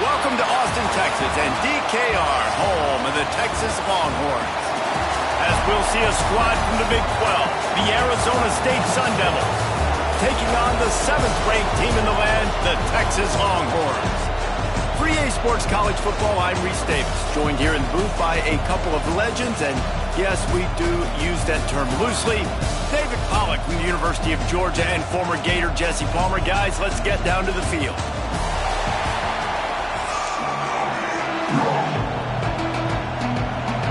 Welcome to Austin, Texas, and DKR, home of the Texas Longhorns. As we'll see a squad from the Big 12, the Arizona State Sun Devils, taking on the 7th-ranked team in the land, the Texas Longhorns. For EA Sports College Football, I'm Reese Davis, joined here in the booth by a couple of legends, and yes, we do use that term loosely. David Pollack from the University of Georgia and former Gator Jesse Palmer. Guys, let's get down to the field.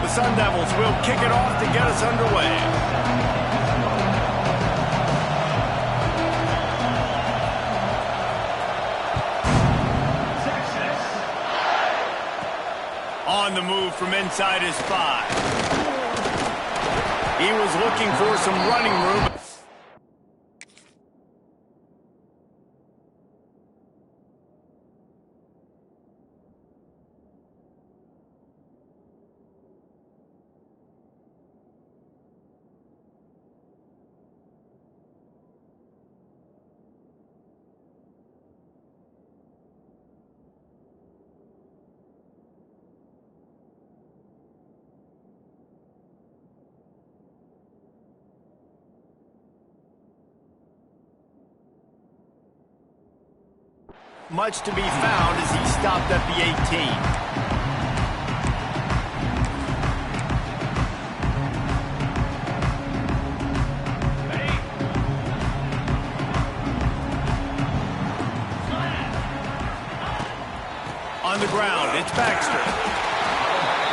The Sun Devils will kick it off to get us underway. On the move from inside his 5. He was looking for some running room. Much to be found as he stopped at the 18. On the ground, it's Baxter.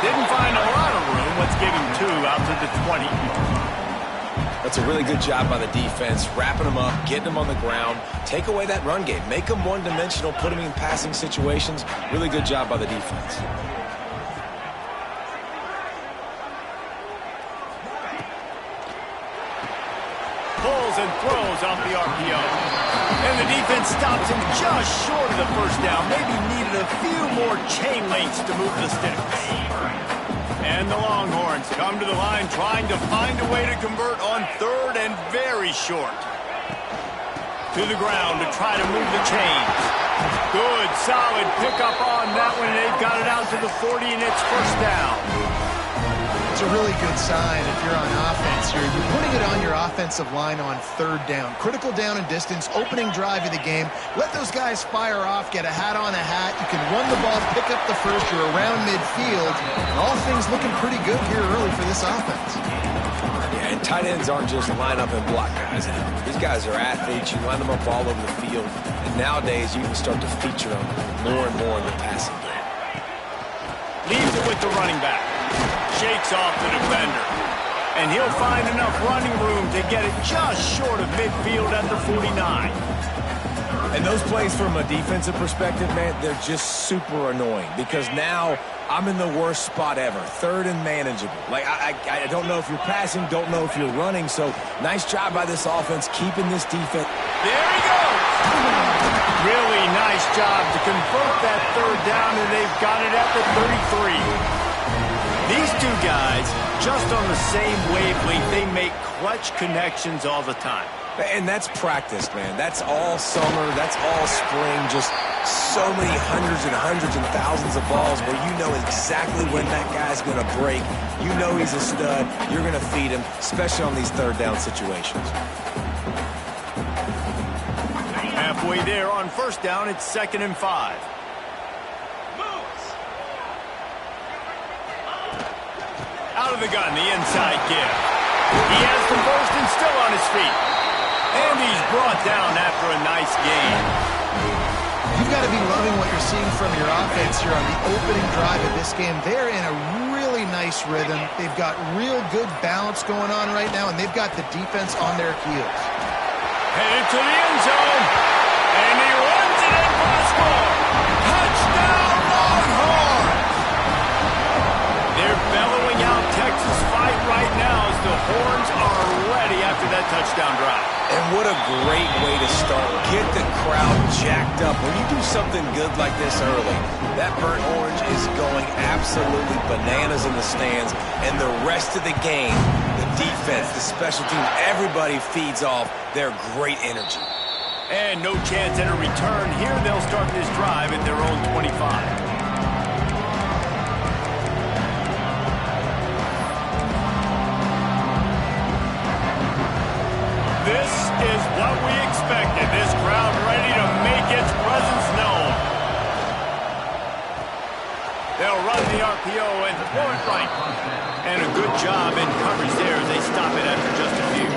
Didn't find a lot of room. Let's give him 2 out to the 20. That's a really good job by the defense, wrapping them up, getting them on the ground, take away that run game, make them one-dimensional, put them in passing situations. Really good job by the defense. Pulls and throws off the RPO. And the defense stops him just short of the first down. Maybe needed a few more chain links to move the sticks. And the Longhorns come to the line trying to find a way to convert on 3rd and very short. To the ground to try to move the chains. Good, solid pickup on that one. They've got it out to the 40, and it's first down. It's a really good sign if you're on offense. You're putting it on your offensive line on 3rd down. Critical down and distance, opening drive of the game. Let those guys fire off, get a hat on a hat. You can run the ball, pick up the first. You're around midfield. And all things looking pretty good here early for this offense. Yeah, and tight ends aren't just line up and block guys. These guys are athletes. You line them up all over the field. And nowadays, you can start to feature them more and more in the passing game. Leaves it with the running back. Shakes off the defender. And he'll find enough running room to get it just short of midfield at the 49. And those plays from a defensive perspective, man, they're just super annoying because now I'm in the worst spot ever, 3rd and manageable. Like, I don't know if you're passing, don't know if you're running, so nice job by this offense keeping this defense. There he goes! Really nice job to convert that 3rd down, and they've got it at the 33. These two guys, just on the same wavelength, they make clutch connections all the time. And that's practice, man. That's all summer. That's all spring. Just so many hundreds and thousands of balls where you know exactly when that guy's going to break. You know he's a stud. You're going to feed him, especially on these third down situations. Halfway there on first down, it's 2nd and 5. Out of the gun, the inside give. He has the first and still on his feet. And he's brought down after a nice gain. You've got to be loving what you're seeing from your offense here on the opening drive of this game. They're in a really nice rhythm. They've got real good balance going on right now, and they've got the defense on their heels. Headed to the end zone. And he runs it in for the score. Touchdown, Longhorns! They're bellowing out Texas fight right now as the Horns are ready after that touchdown drive. And what a great way to start. Get the crowd jacked up. When you do something good like this early, that burnt orange is going absolutely bananas in the stands. And the rest of the game, the defense, the special team, everybody feeds off their great energy. And no chance at a return. Here they'll start this drive at their own 25. This is what we expected. This crowd ready to make its presence known. They'll run the RPO and throw it right. And a good job in coverage there as they stop it after just a few.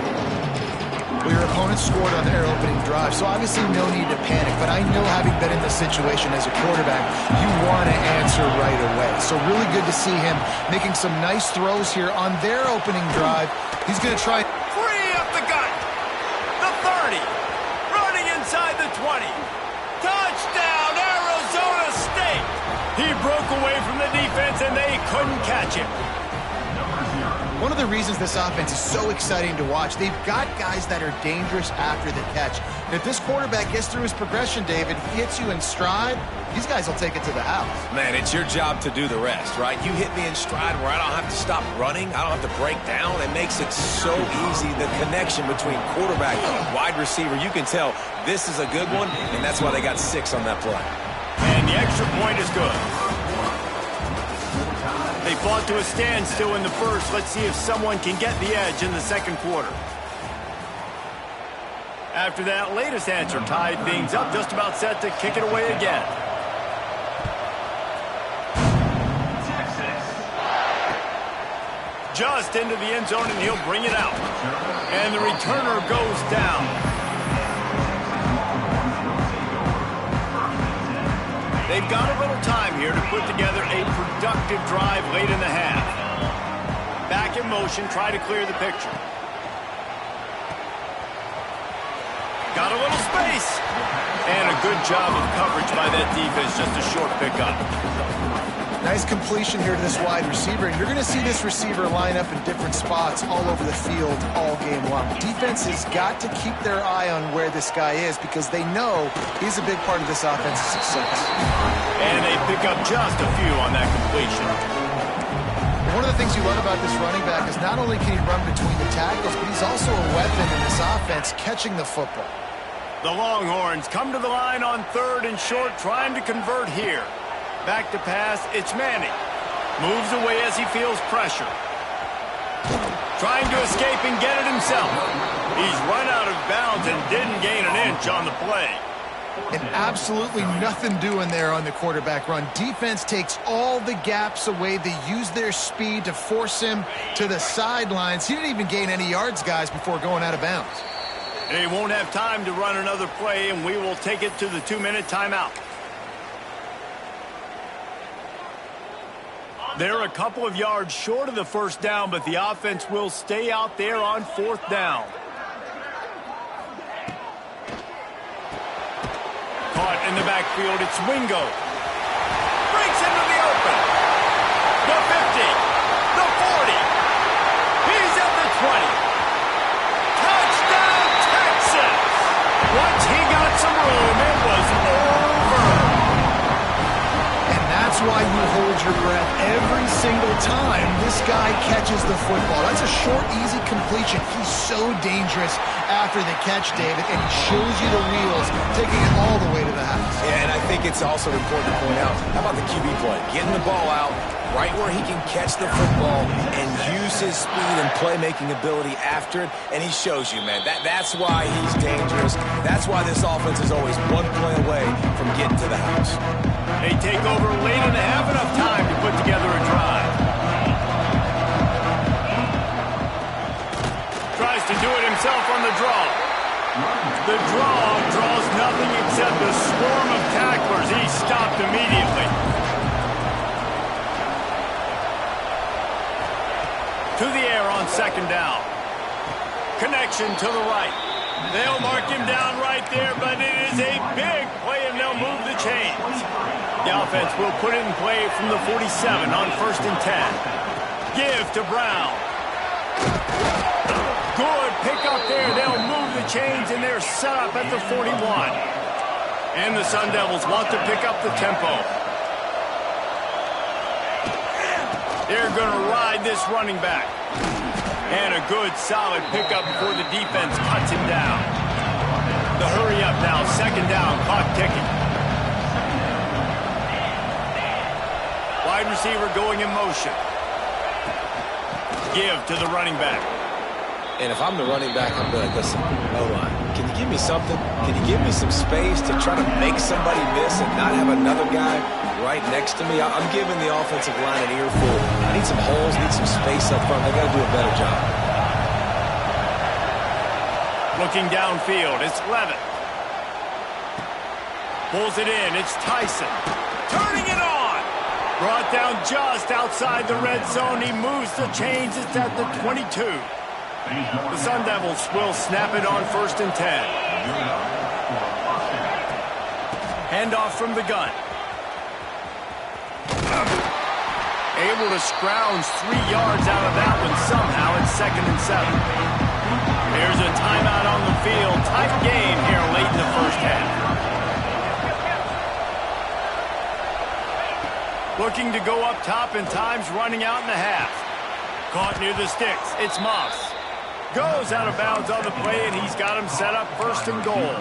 Well, your opponent scored on their opening drive, so obviously no need to panic. But I know, having been in this situation as a quarterback, you want to answer right away. So really good to see him making some nice throws here on their opening drive. He's going to try... Free up the gut. The 30. Running inside the 20. Touchdown, Arizona State. He broke away from the defense, and they couldn't catch him. One of the reasons this offense is so exciting to watch, they've got guys that are dangerous after the catch. And if this quarterback gets through his progression, David, hits you in stride, these guys will take it to the house. Man, it's your job to do the rest, right? You hit me in stride where I don't have to stop running. I don't have to break down. It makes it so easy, the connection between quarterback and wide receiver. You can tell this is a good one, and that's why they got 6 on that play. And the extra point is good. They fought to a standstill in the first. Let's see if someone can get the edge in the second quarter. After that latest answer tied things up, just about set to kick it away again. Just into the end zone, and he'll bring it out. And the returner goes down. They've got a little time here to put together a productive drive late in the half. Back in motion, try to clear the picture. Got a little space. And a good job of coverage by that defense, just a short pickup. Nice completion here to this wide receiver, and you're going to see this receiver line up in different spots all over the field all game long. Defense has got to keep their eye on where this guy is because they know he's a big part of this offense's success. And they pick up just a few on that completion. One of the things you love about this running back is not only can he run between the tackles, but he's also a weapon in this offense catching the football. The Longhorns come to the line on 3rd and short, trying to convert here. Back to pass, it's Manning. Moves away as he feels pressure. Trying to escape and get it himself. He's run out of bounds and didn't gain an inch on the play. And absolutely nothing doing there on the quarterback run. Defense takes all the gaps away. They use their speed to force him to the sidelines. He didn't even gain any yards, guys, before going out of bounds. They won't have time to run another play, and we will take it to the 2-minute timeout. They're a couple of yards short of the first down, but the offense will stay out there on 4th down. Caught in the backfield, it's Wingo. Breaks into the open. The 50, the 40. He's at the 20. Touchdown, Texas! Once he got some room, it was over. That's why you hold your your breath every single time this guy catches the football. That's a short, easy completion. He's so dangerous after the catch, David, and he shows you the wheels, taking it all the way to the house. Yeah, and I think it's also important to point out, how about the QB play? Getting the ball out right where he can catch the football and use his speed and playmaking ability after it, and he shows you, man. That's why he's dangerous. That's why this offense is always one play away from getting to the house. They take over late and have enough time to put together a drive. Tries to do it himself on the draw. The draw draws nothing except a swarm of tacklers. He's stopped immediately. To the air on second down. Connection to the right. They'll mark him down right there, but it is a big play, and they'll move the chains. The offense will put it in play from the 47 on 1st and 10. Give to Brown. Good pick up there. They'll move the chains, and they're set up at the 41. And the Sun Devils want to pick up the tempo. They're going to ride this running back. And a good, solid pickup before the defense cuts him down. The hurry up now, second down, clock ticking. Wide receiver going in motion. Give to the running back. And if I'm the running back, I'm going to listen, O-line, can you give me something? Can you give me some space to try to make somebody miss and not have another guy right next to me? I'm giving the offensive line an earful. I need some holes, need some space up front. They got to do a better job. Looking downfield, it's Levitt. Pulls it in, it's Tyson. Turning it on! Brought down just outside the red zone. He moves the chains, it's at the 22. The Sun Devils will snap it on 1st and 10. Handoff from the gun. Able to scrounge 3 yards out of that one somehow. It's 2nd and 7. There's a timeout on the field. Tight game here late in the first half. Looking to go up top, and time's running out in the half. Caught near the sticks. It's Moss. Goes out of bounds on the play, and he's got him set up 1st and goal.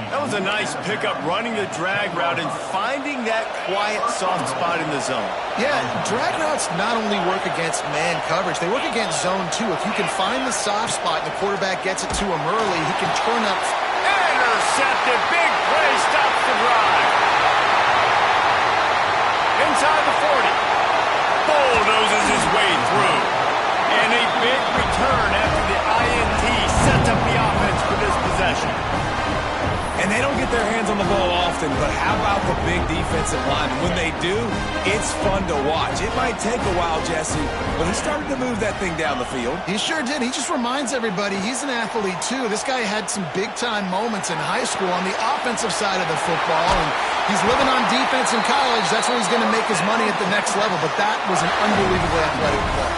That was a nice pickup, running the drag route and finding that quiet, soft spot in the zone. Yeah, drag routes not only work against man coverage, they work against zone too. If you can find the soft spot and the quarterback gets it to him early, he can turn up. Intercepted, big play, stops the drive. Inside the 40. Bulldozes his way through. And a big return after the INT sets up the offense for this possession. And they don't get their hands on the ball often, but how about the big defensive line? When they do, it's fun to watch. It might take a while, Jesse, but he started to move that thing down the field. He sure did. He just reminds everybody he's an athlete, too. This guy had some big-time moments in high school on the offensive side of the football, and he's living on defense in college. That's where he's going to make his money at the next level, but that was an unbelievably athletic play.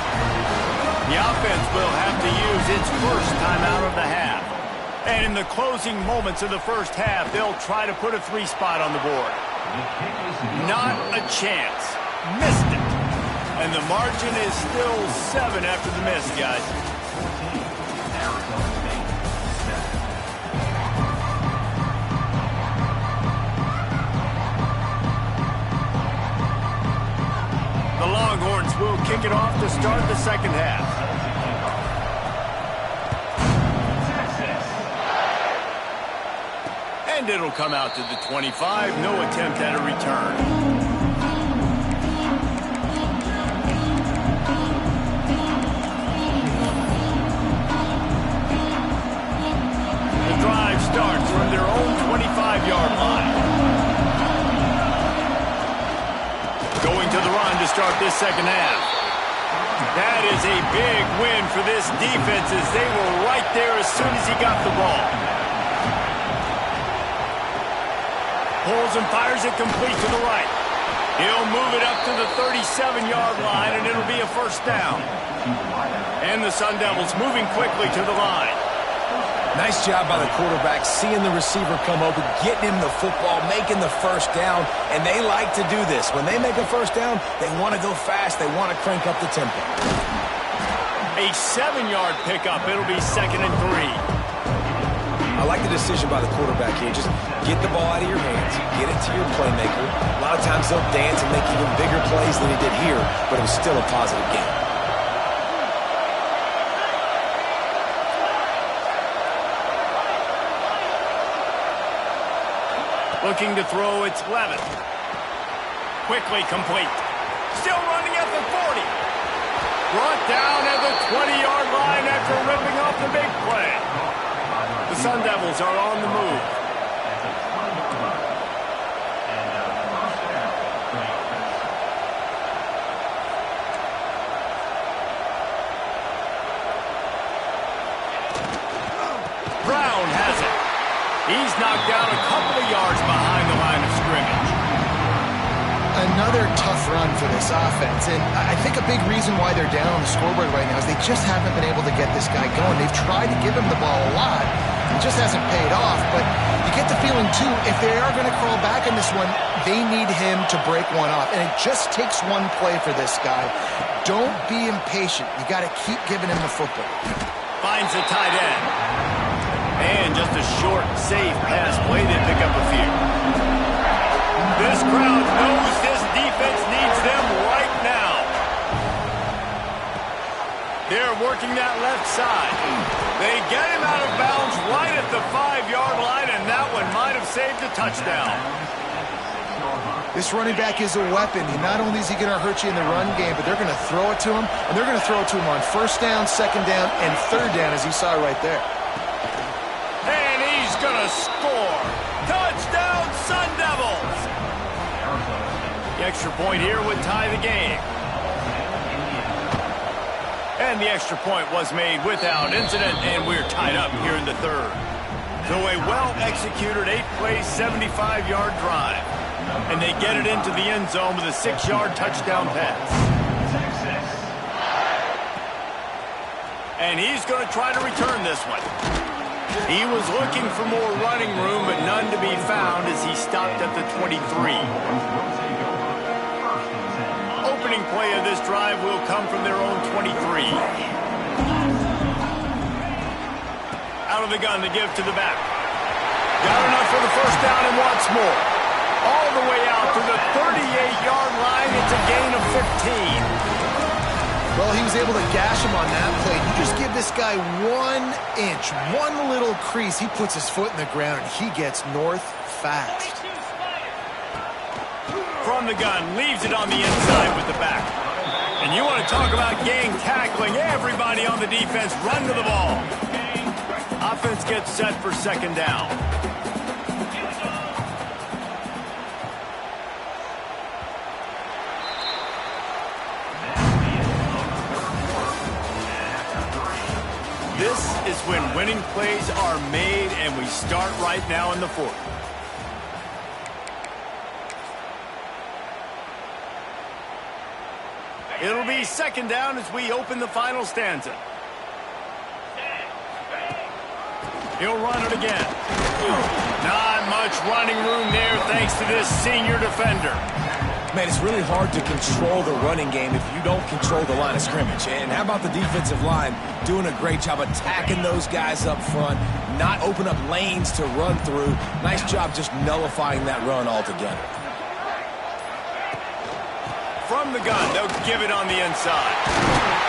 The offense will have to use its first timeout of the half. And in the closing moments of the first half, they'll try to put a 3 spot on the board. Not a chance. Missed it. And the margin is still 7 after the miss, guys. The Longhorns will kick it off to start the second half. And it'll come out to the 25. No attempt at a return. The drive starts from their own 25-yard line. Going to the run to start this second half. That is a big win for this defense, as they were right there as soon as he got the ball. Pulls and fires it complete to the right. He'll move it up to the 37-yard line, and it'll be a first down. And the Sun Devils moving quickly to the line. Nice job by the quarterback, seeing the receiver come open, getting him the football, making the first down, and they like to do this. When they make a first down, they want to go fast. They want to crank up the tempo. A 7-yard pickup. It'll be 2nd and 3. I like the decision by the quarterback here. Just get the ball out of your hands, get it to your playmaker. A lot of times they'll dance and make even bigger plays than he did here, but it was still a positive game. Looking to throw, it's Levitt. Quickly complete. Still running at the 40. Brought down at the 20-yard line after ripping off the big play. The Sun Devils are on the move. Brown has it. He's knocked down a couple of yards behind the line of scrimmage. Another tough run for this offense, and I think a big reason why they're down on the scoreboard right now is they just haven't been able to get this guy going. They've tried to give him the ball a lot. It just hasn't paid off, but you get the feeling, too, if they are going to crawl back in this one, they need him to break one off, and it just takes one play for this guy. Don't be impatient. You got to keep giving him the football. Finds the tight end. And just a short, safe pass play. They pick up a few. This crowd knows this defense needs them right now. They're working that left side. They get him out of bounds right at the 5-yard line, and that one might have saved a touchdown. This running back is a weapon. Not only is he going to hurt you in the run game, but they're going to throw it to him, and they're going to throw it to him on 1st down, 2nd down, and 3rd down, as you saw right there. And he's going to score. Touchdown, Sun Devils. The extra point here would tie the game. And the extra point was made without incident, and we're tied up here in the 3rd. So a well-executed 8-play, 75-yard drive. And they get it into the end zone with a 6-yard touchdown pass. And he's going to try to return this one. He was looking for more running room, but none to be found as he stopped at the 23. Opening play of this drive will come from their own 23. Out of the gun to give to the back. Got enough for the 1st down and wants more. All the way out to the 38-yard line. It's a gain of 15. Well, he was able to gash him on that play. You just give this guy 1 inch, one little crease. He puts his foot in the ground, and he gets north fast. From the gun, leaves it on the inside with the back. And you want to talk about gang tackling. Everybody on the defense run to the ball. Offense gets set for 2nd down. This is when winning plays are made, and we start right now in the 4th. It'll be 2nd down as we open the final stanza. He'll run it again. Not much running room there thanks to this senior defender. Man, it's really hard to control the running game if you don't control the line of scrimmage. And how about the defensive line doing a great job attacking those guys up front, not open up lanes to run through. Nice job just nullifying that run altogether. From the gun, they'll give it on the inside.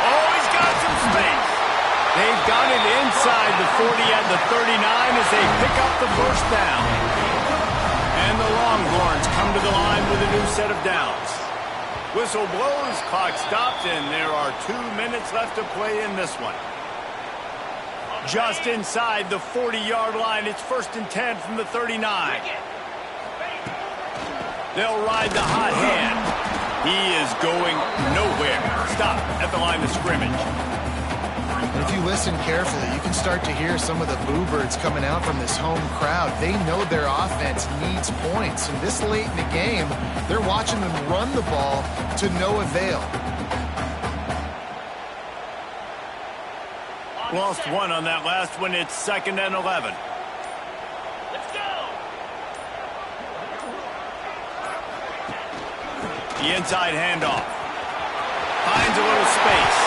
Oh, he's got some space. They've got it inside the 40 at the 39 as they pick up the 1st down. And the Longhorns come to the line with a new set of downs. Whistle blows, clock stopped, and there are 2 minutes left to play in this one. Just inside the 40-yard line, it's 1st and 10 from the 39. They'll ride the hot hand. He is going nowhere. Stop at the line of scrimmage. And if you listen carefully, you can start to hear some of the boo birds coming out from this home crowd. They know their offense needs points, and this late in the game, they're watching them run the ball to no avail. Lost one on that last one. It's 2nd and 11. Let's go. The inside handoff. Finds a little space.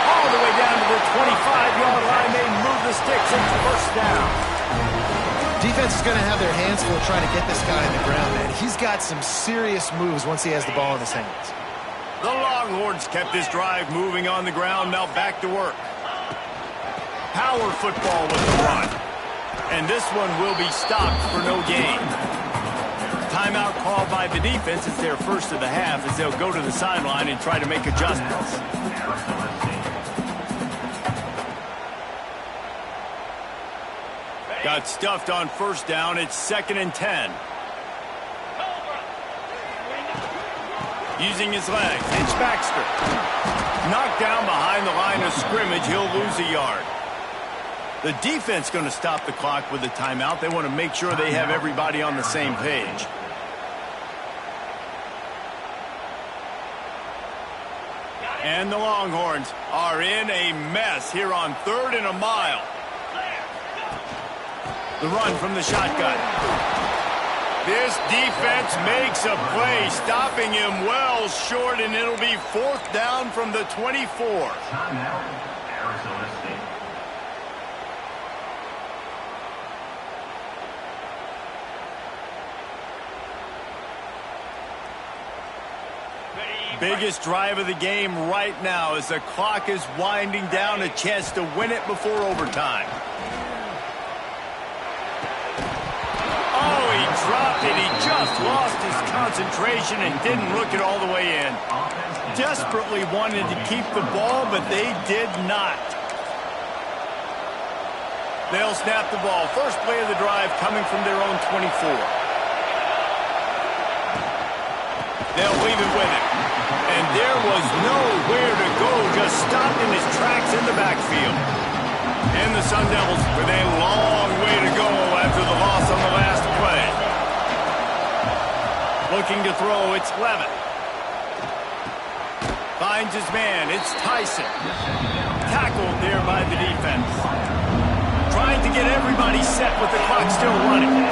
All the way down to the 25-yard line. They move the sticks into first down. Defense is going to have their hands full trying to get this guy on the ground, man. He's got some serious moves once he has the ball in his hands. The Longhorns kept this drive moving on the ground. Now back to work. Power football with the run. And this one will be stopped for no gain. Timeout called by the defense. It's their first of the half as they'll go to the sideline and try to make adjustments. Got stuffed on first down. It's 2nd and 10. Using his legs. It's Baxter. Knocked down behind the line of scrimmage. He'll lose a yard. The defense going to stop the clock with a timeout. They want to make sure they have everybody on the same page. And the Longhorns are in a mess here on 3rd and a mile. The run from the shotgun. This defense makes a play, stopping him well short, and it'll be 4th down from the 24. Timeout, Arizona State. Biggest drive of the game right now as the clock is winding down, a chance to win it before overtime. Oh, he dropped it. He just lost his concentration and didn't look it all the way in. Desperately wanted to keep the ball, but they did not. They'll snap the ball. First play of the drive coming from their own 24. They'll leave it with him. And there was nowhere to go, just stopped in his tracks in the backfield. And the Sun Devils with a long way to go after the loss on the last play. Looking to throw, it's Levitt. Finds his man, it's Tyson. Tackled there by the defense. Trying to get everybody set with the clock still running.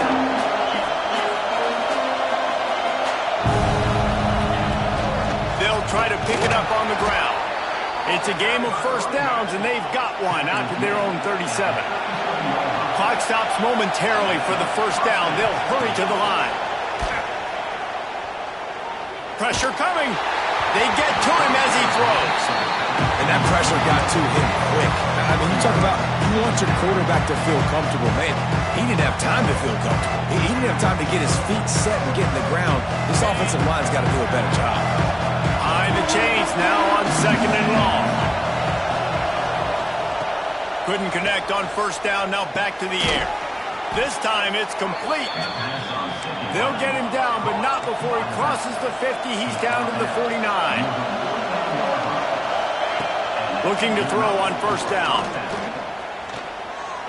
Try to pick it up on the ground. It's a game of first downs, and they've got one out to their own 37. Clock stops momentarily for the first down. They'll hurry to the line. Pressure coming. They get to him as he throws. And that pressure got to him quick. I mean, you talk about you want your quarterback to feel comfortable. Man, he didn't have time to feel comfortable. He didn't have time to get his feet set and get in the ground. This offensive line's got to do a better job. Behind the chains now on 2nd and long. Couldn't connect on first down, now back to the air. This time it's complete. They'll get him down, but not before he crosses the 50. He's down to the 49. Looking to throw on first down.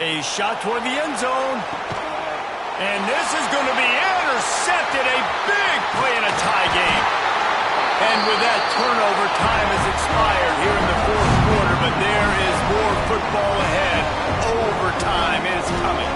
A shot toward the end zone. And this is going to be intercepted. A big play in a tie game. And with that, turnover time has expired here in the 4th quarter, but there is more football ahead. Overtime is coming.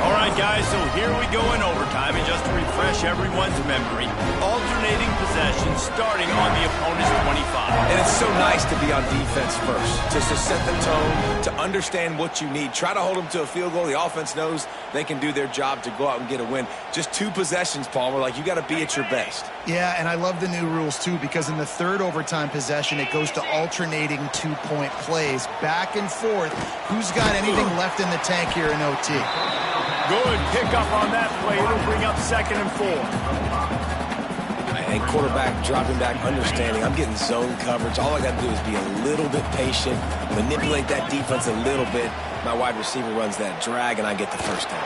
All right, guys, so here we go in overtime, and just to refresh everyone's memory, alternating possession starting on the opponent's 25. And it's so nice to be on defense first, just to set the tone, to understand what you need. Try to hold them to a field goal. The offense knows they can do their job to go out and get a win. Just 2 possessions, Palmer. Like, you got to be at your best. Yeah, and I love the new rules, too, because in the 3rd overtime possession, it goes to alternating 2-point plays, back and forth. Who's got anything left in the tank here in OT? Good pick-up on that play. It'll bring up 2nd and 4. And quarterback dropping back, understanding I'm getting zone coverage. All I got to do is be a little bit patient, manipulate that defense a little bit. My wide receiver runs that drag, and I get the first down.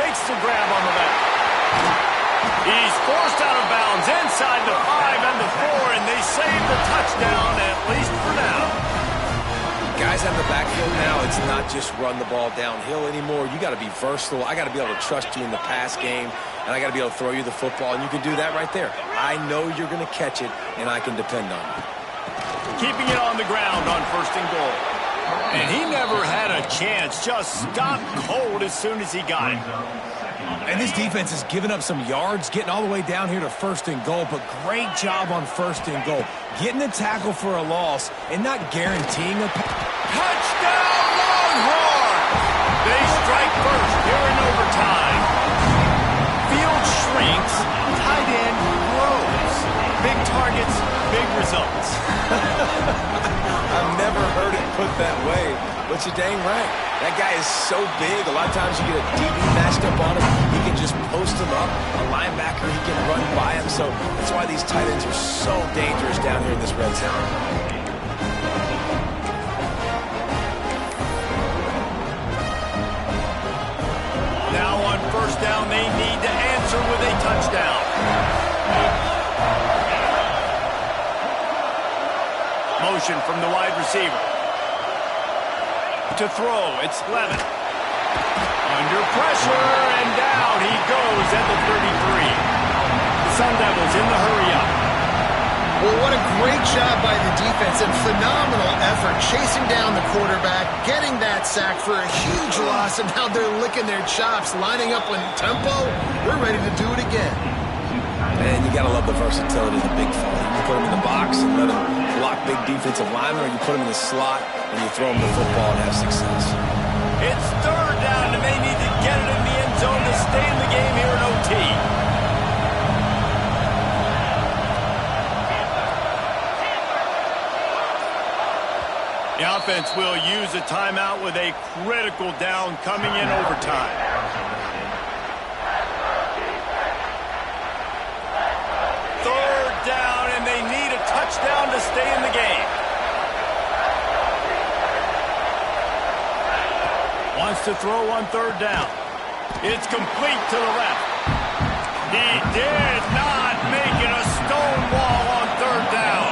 Makes the grab on the left. He's forced out of bounds inside the 5 and the 4, and they save the touchdown, at least for now. Guys out in the backfield now, it's not just run the ball downhill anymore. You got to be versatile. I got to be able to trust you in the pass game, and I got to be able to throw you the football, and you can do that right there. I know you're going to catch it, and I can depend on you. Keeping it on the ground on 1st and goal. And he never had a chance. Just stopped cold as soon as he got it. And this defense has given up some yards, getting all the way down here to 1st and goal, but great job on 1st and goal. Getting the tackle for a loss and not guaranteeing a touchdown, Longhorns! They strike first here in overtime. Field shrinks, tight end grows. Big targets, big results. I've never heard it put that way, but you're dang right. That guy is so big, a lot of times you get a DB matched up on him. He can just post him up. A linebacker, he can run by him. So that's why these tight ends are so dangerous down here in this red zone. Now on 1st down, they need to answer with a touchdown. Motion from the wide receiver. To throw, it's Levin. Under pressure, and down he goes at the 33. The Sun Devils in the hurry-up. Well, what a great job by the defense and phenomenal effort chasing down the quarterback, getting that sack for a huge loss, and now they're licking their chops, lining up on tempo. They're ready to do it again. And you got to love the versatility of the big fella. You put him in the box and let him block big defensive linemen, or you put him in the slot and you throw him the football and have success. It's 3rd down, and they need to get it in the end zone to stay in the game here in OT. The offense will use a timeout with a critical down coming in overtime. Down, and they need a touchdown to stay in the game. Wants to throw on 3rd down. It's complete to the left. He did not make it a stone wall on 3rd down.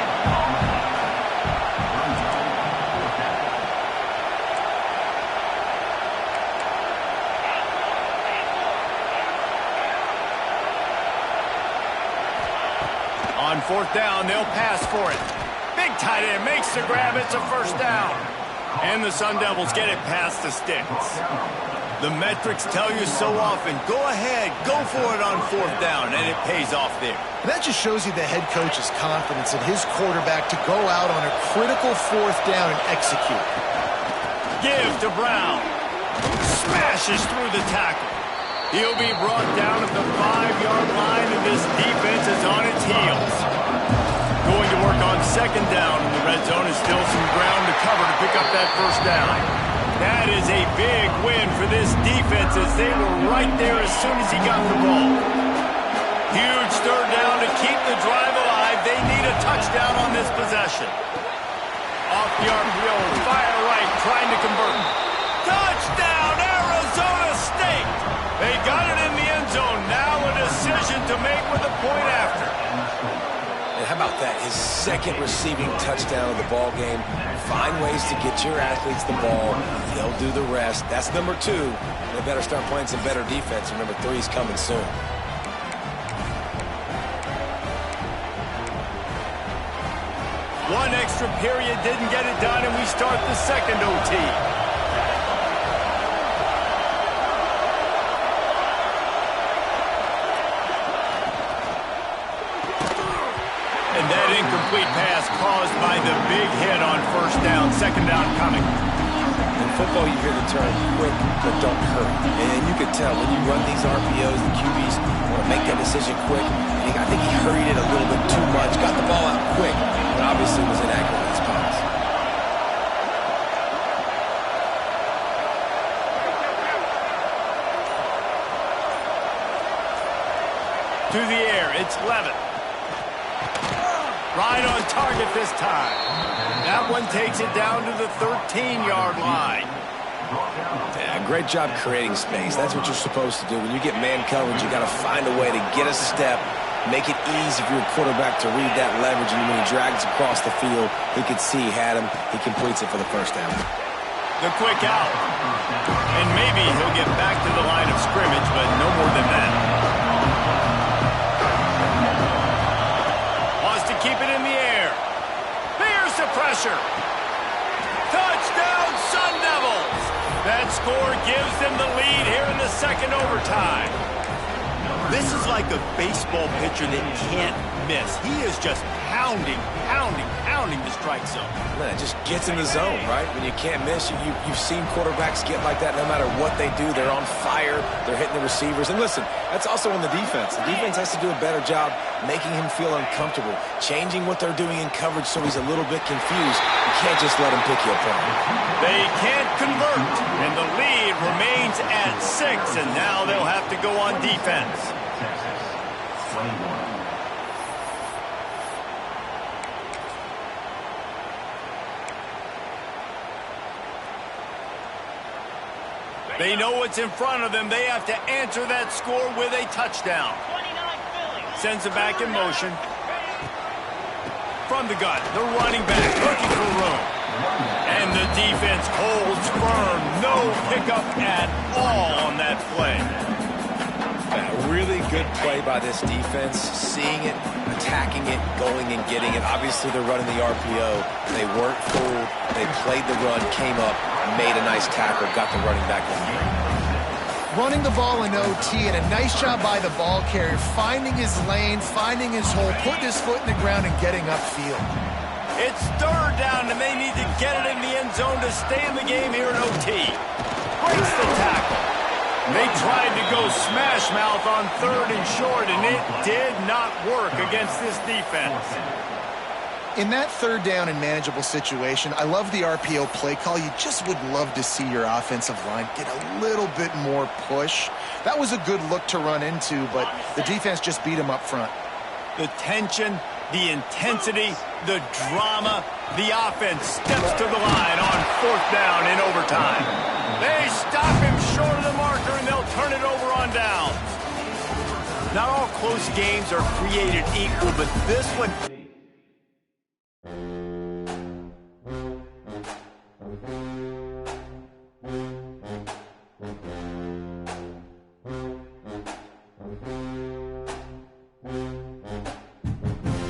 On 4th down, they'll pass for it. Big tight end makes the grab. It's a 1st down. And the Sun Devils get it past the sticks. The metrics tell you so often, go ahead, go for it on 4th down, and it pays off there. And that just shows you the head coach's confidence in his quarterback to go out on a critical 4th down and execute. Give to Brown. Smashes through the tackle. He'll be brought down at the 5-yard line, and this defense is on its heels. Going to work on 2nd down, and the red zone is still some ground to cover to pick up that 1st down. That is a big win for this defense, as they were right there as soon as he got the ball. Huge 3rd down to keep the drive alive. They need a touchdown on this possession. Off the RPO, fire right, trying to convert. Touchdown, Arizona State! They got it in the end zone. Now a decision to make with a point after. And how about that? His 2nd receiving touchdown of the ball game. Find ways to get your athletes the ball. They'll do the rest. That's number 2. They better start playing some better defense. Number 3 is coming soon. One extra period didn't get it done, and we start the 2nd OT. And that incomplete pass caused by the big hit on 1st down. 2nd down coming. In football, you hear the term quick, but don't hurry. And you can tell when you run these RPOs, the QBs want to make that decision quick. I think he hurried it a little bit too much, got the ball out quick, but obviously was inaccurate in his pass. To the air, it's Levin. Right on target this time. That one takes it down to the 13-yard line. Yeah, great job creating space. That's what you're supposed to do. When you get man coverage, you got to find a way to get a step make it easy for your quarterback to read that leverage, and when he drags across the field, he could see he had him. He completes it for the first down. The quick out. And maybe he'll get back to the line of scrimmage, but no more than that. Wants to keep it in the air. Here's the pressure. Touchdown, Sun Devils! That score gives them the lead here in the second overtime. This is like a baseball pitcher that can't miss. He is just pounding the strike zone. Man, it just gets in the zone, right? When you can't miss, you've seen quarterbacks get like that no matter what they do. They're on fire. They're hitting the receivers. And listen, that's also on the defense. The defense has to do a better job making him feel uncomfortable, changing what they're doing in coverage so he's a little bit confused. You can't just let him pick you apart. They can't convert, and the lead remains at 6, and now they'll have to go on defense. Texas, 21. They know what's in front of them. They have to answer that score with a touchdown. Sends it back in motion. From the gun, the running back looking for room. And the defense holds firm. No pickup at all on that play. A really good play by this defense, seeing it, attacking it, going and getting it. Obviously, they're running the RPO. They weren't fooled. They played the run, came up, made a nice tackle, got the running back in here. Running the ball in OT, and a nice job by the ball carrier, finding his lane, finding his hole, putting his foot in the ground and getting upfield. It's third down, and they need to get it in the end zone to stay in the game here in OT. Breaks the tackle. They tried to go smash mouth on third and short, and it did not work against this defense. In that third down and manageable situation, I love the RPO play call. You just would love to see your offensive line get a little bit more push. That was a good look to run into, but the defense just beat him up front. The tension, the intensity, the drama, the offense steps to the line on fourth down in overtime. They stop him short of the marker, and they'll turn it over on downs. Not all close games are created equal, but this one...